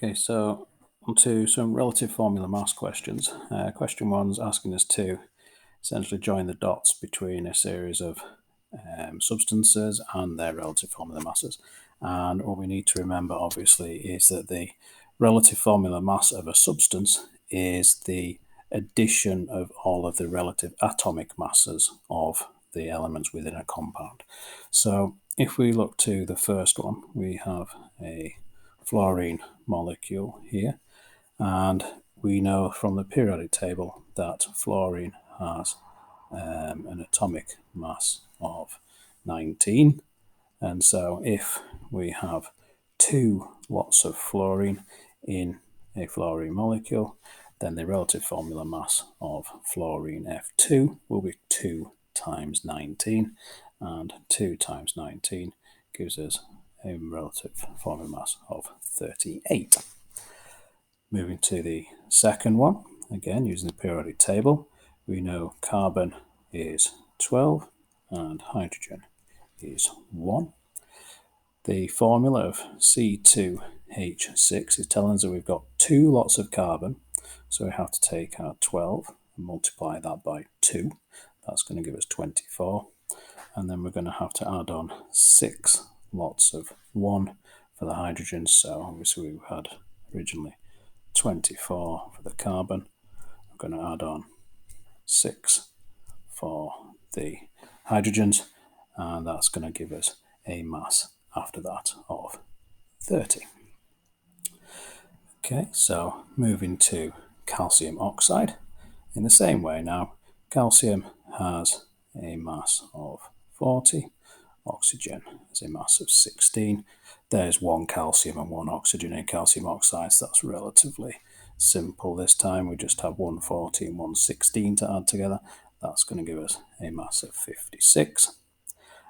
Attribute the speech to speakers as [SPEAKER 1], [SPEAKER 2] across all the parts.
[SPEAKER 1] Okay, so on to some relative formula mass questions. Question one's asking us to essentially join the dots between a series of substances and their relative formula masses. And what we need to remember, obviously, is that the relative formula mass of a substance is the addition of all of the relative atomic masses of the elements within a compound. So if we look to the first one, we have a fluorine molecule here, and we know from the periodic table that fluorine has an atomic mass of 19, and so if we have two lots of fluorine in a fluorine molecule, then the relative formula mass of fluorine F2 will be 2 times 19, and 2 times 19 gives us a relative formula mass of 38. Moving to the second one, again using the periodic table, we know carbon is 12 and hydrogen is 1. The formula of C2H6 is telling us that we've got two lots of carbon, so we have to take our 12 and multiply that by 2. That's going to give us 24. And then we're going to have to add on 6 lots of 1 for the hydrogen. So obviously we had originally 24 for the carbon. We're going to add on 6 for the hydrogens, and that's going to give us a mass after that of 30. Okay, so moving to calcium oxide. In the same way now, calcium has a mass of 40, oxygen has a mass of 16. There's one calcium and one oxygen in calcium oxide, so that's relatively simple this time. We just have 140 and 116 to add together. That's going to give us a mass of 56.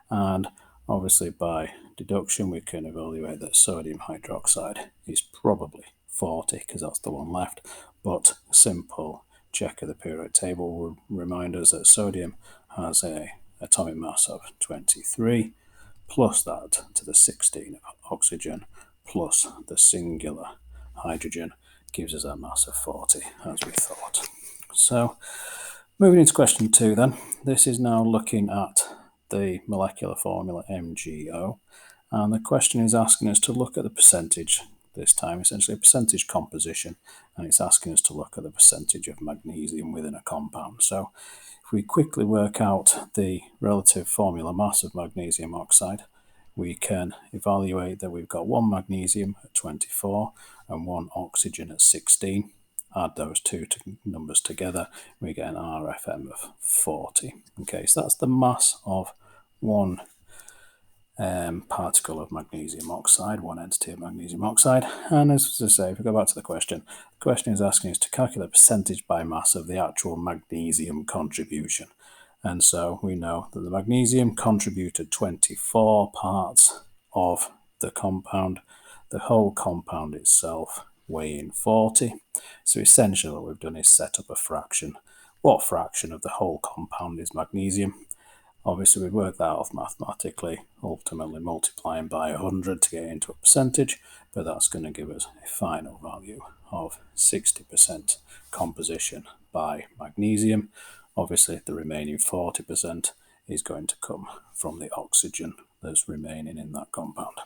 [SPEAKER 1] And obviously by deduction we can evaluate that sodium hydroxide is probably 40 because that's the one left, but a simple check of the periodic table will remind us that sodium has a atomic mass of 23, plus that to the 16 of oxygen, plus the singular hydrogen gives us a mass of 40, as we thought. So moving into question 2 then, this is now looking at the molecular formula MgO, and the question is asking us to look at the percentage, this time essentially a percentage composition, and it's asking us to look at the percentage of magnesium within a compound. So if we quickly work out the relative formula mass of magnesium oxide, we can evaluate that we've got one magnesium at 24 and one oxygen at 16. Add those two numbers together, we get an RFM of 40. Okay, so that's the mass of one particle of magnesium oxide, one entity of magnesium oxide. And as I say, if we go back to the question is asking us to calculate percentage by mass of the actual magnesium contribution. And so we know that the magnesium contributed 24 parts of the compound, the whole compound itself weighing 40. So essentially what we've done is set up a fraction. What fraction of the whole compound is magnesium? Obviously we'd work that off mathematically, ultimately multiplying by 100 to get into a percentage, but that's going to give us a final value of 60% composition by magnesium. Obviously the remaining 40% is going to come from the oxygen that's remaining in that compound.